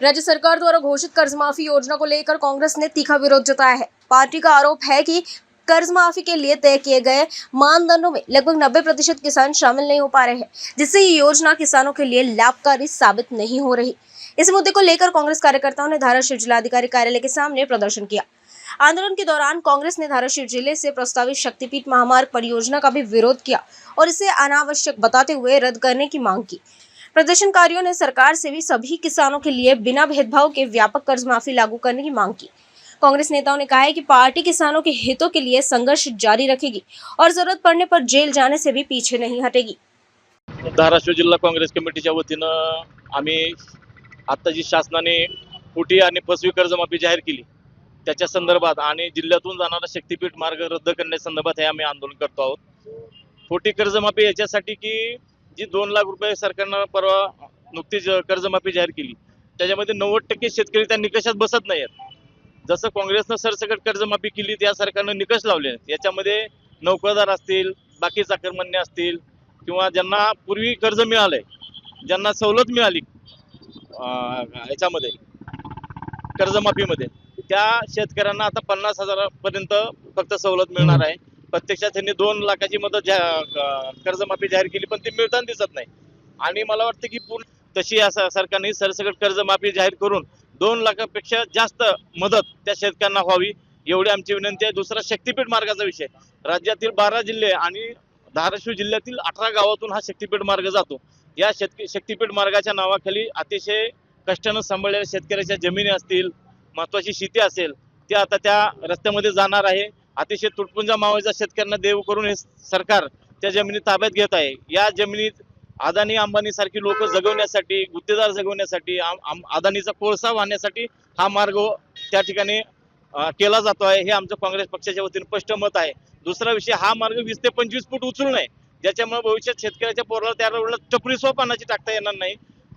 राज्य सरकार द्वारा घोषित कर्ज माफी योजना को लेकर कांग्रेस ने तीखा विरोध जताया है। पार्टी का आरोप है कि कर्ज माफी के लिए तय किए गए मानदंडों में लगभग 90% किसान शामिल नहीं हो पा रहे हैं, जिससे ये योजना किसानों के लिए लाभकारी साबित नहीं हो रही। इस मुद्दे को लेकर कांग्रेस कार्यकर्ताओं ने धाराशिव जिलाधिकारी कार्यालय के सामने प्रदर्शन किया। आंदोलन के दौरान कांग्रेस ने धाराशिव जिले से प्रस्तावित शक्तिपीठ महामार्ग परियोजना का भी विरोध किया और इसे अनावश्यक बताते हुए रद्द करने की मांग की। प्रदर्शनकारियों ने सरकार से भी सभी किसानों के लिए बिना भेदभाव के व्यापक कर्ज माफी लागू करने की मांग की। कांग्रेस नेताओं ने कहा है कि पार्टी किसानों के हितों के लिए संघर्ष जारी रखेगी और जरूरत पड़ने पर जेल जाने से भी पीछे नहीं हटेगी। धाराशिव जिल्हा काँग्रेस कमिटीच्या वतीनं आम्ही आता जी शासनाने फुटी आणि फसवी कर्जमाफी जाहीर केली त्याच्या संदर्भात आणि जिल्ह्यातून जाणारा शक्तिपीठ मार्ग रद्द करण्यासंदर्भात हे आम्ही आंदोलन करतो आहोत। फुटी कर्जमाफी याच्यासाठी की जी 2 लाख रुपये सरकारनं परवा नुकतीच कर्जमाफी जाहीर केली त्याच्यामध्ये 90% शेतकरी त्या निकषात बसत नाहीत। जसं काँग्रेसनं सरसकट कर्जमाफी केली त्या सरकारनं निकष लावले याच्यामध्ये नोकरदार असतील, बाकी चाकरमान्य असतील किंवा ज्यांना पूर्वी कर्ज मिळालंय, ज्यांना सवलत मिळाली याच्यामध्ये कर्जमाफीमध्ये त्या शेतकऱ्यांना आता 50,000 पर्यंत फक्त सवलत मिळणार आहे। प्रत्यक्षात त्यांनी 2 लाखाची मदत कर्जमाफी जाहीर केली पण ती मिळताना दिसत नाही आणि मला वाटतं की तशी सरकारने सरसकट कर्जमाफी जाहीर करून 2 लाखापेक्षा जास्त मदत त्या शेतकऱ्यांना व्हावी एवढी आमची विनंती आहे। दुसरा शक्तिपीठ मार्गाचा विषय, राज्यातील 12 जिल्हे आणि धाराशिव जिल्ह्यातील 18 गावातून हा शक्तिपीठ मार्ग जातो। या शक्तिपीठ मार्गाच्या नावाखाली अतिशय कष्टानं सांभाळलेल्या शेतकऱ्याच्या जमिनी असतील, महत्वाची शेती असेल ते आता त्या रस्त्यामध्ये जाणार आहे। अतिशय तुटपुंजा मावळीच्या शेतकऱ्यांना देव करून हे सरकार त्या जमिनी ताब्यात घेत आहे। या जमिनीत अदानी अंबानी सारखी लोक जगवण्यासाठी, गुत्तेदार जगवण्यासाठी, अदानीचा कोळसा वाहण्यासाठी हा मार्ग त्या ठिकाणी केला जातो आहे हे आमचं काँग्रेस पक्षाच्या वतीने स्पष्ट मत आहे। दुसरा विषय, हा मार्ग 20 ते 25 फूट उचलून आहे ज्याच्यामुळे भविष्यात शेतकऱ्याच्या पोराला त्या रोडला टपरी सुद्धा पानाची टाकता येणार नाही।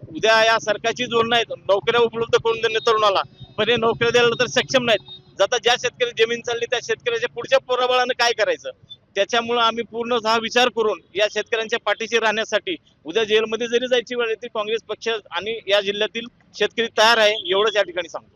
उद्या या सरकारची जोडणं आहेत, नोकऱ्या उपलब्ध करून देणे तरुणाला, पण हे नोकऱ्या द्यायला तर सक्षम नाहीत। जाता ज्या शेतकरी जमीन चालली त्या शेतकऱ्याच्या पुढच्या पोराबाळानं काय करायचं, त्याच्यामुळे आम्ही पूर्णतः विचार करून या शेतकऱ्यांच्या पाठीशी राहण्यासाठी उद्या जेलमध्ये जरी जायची वेळ येते काँग्रेस पक्ष आणि या जिल्ह्यातील शेतकरी तयार आहे एवढंच या ठिकाणी सांगतो।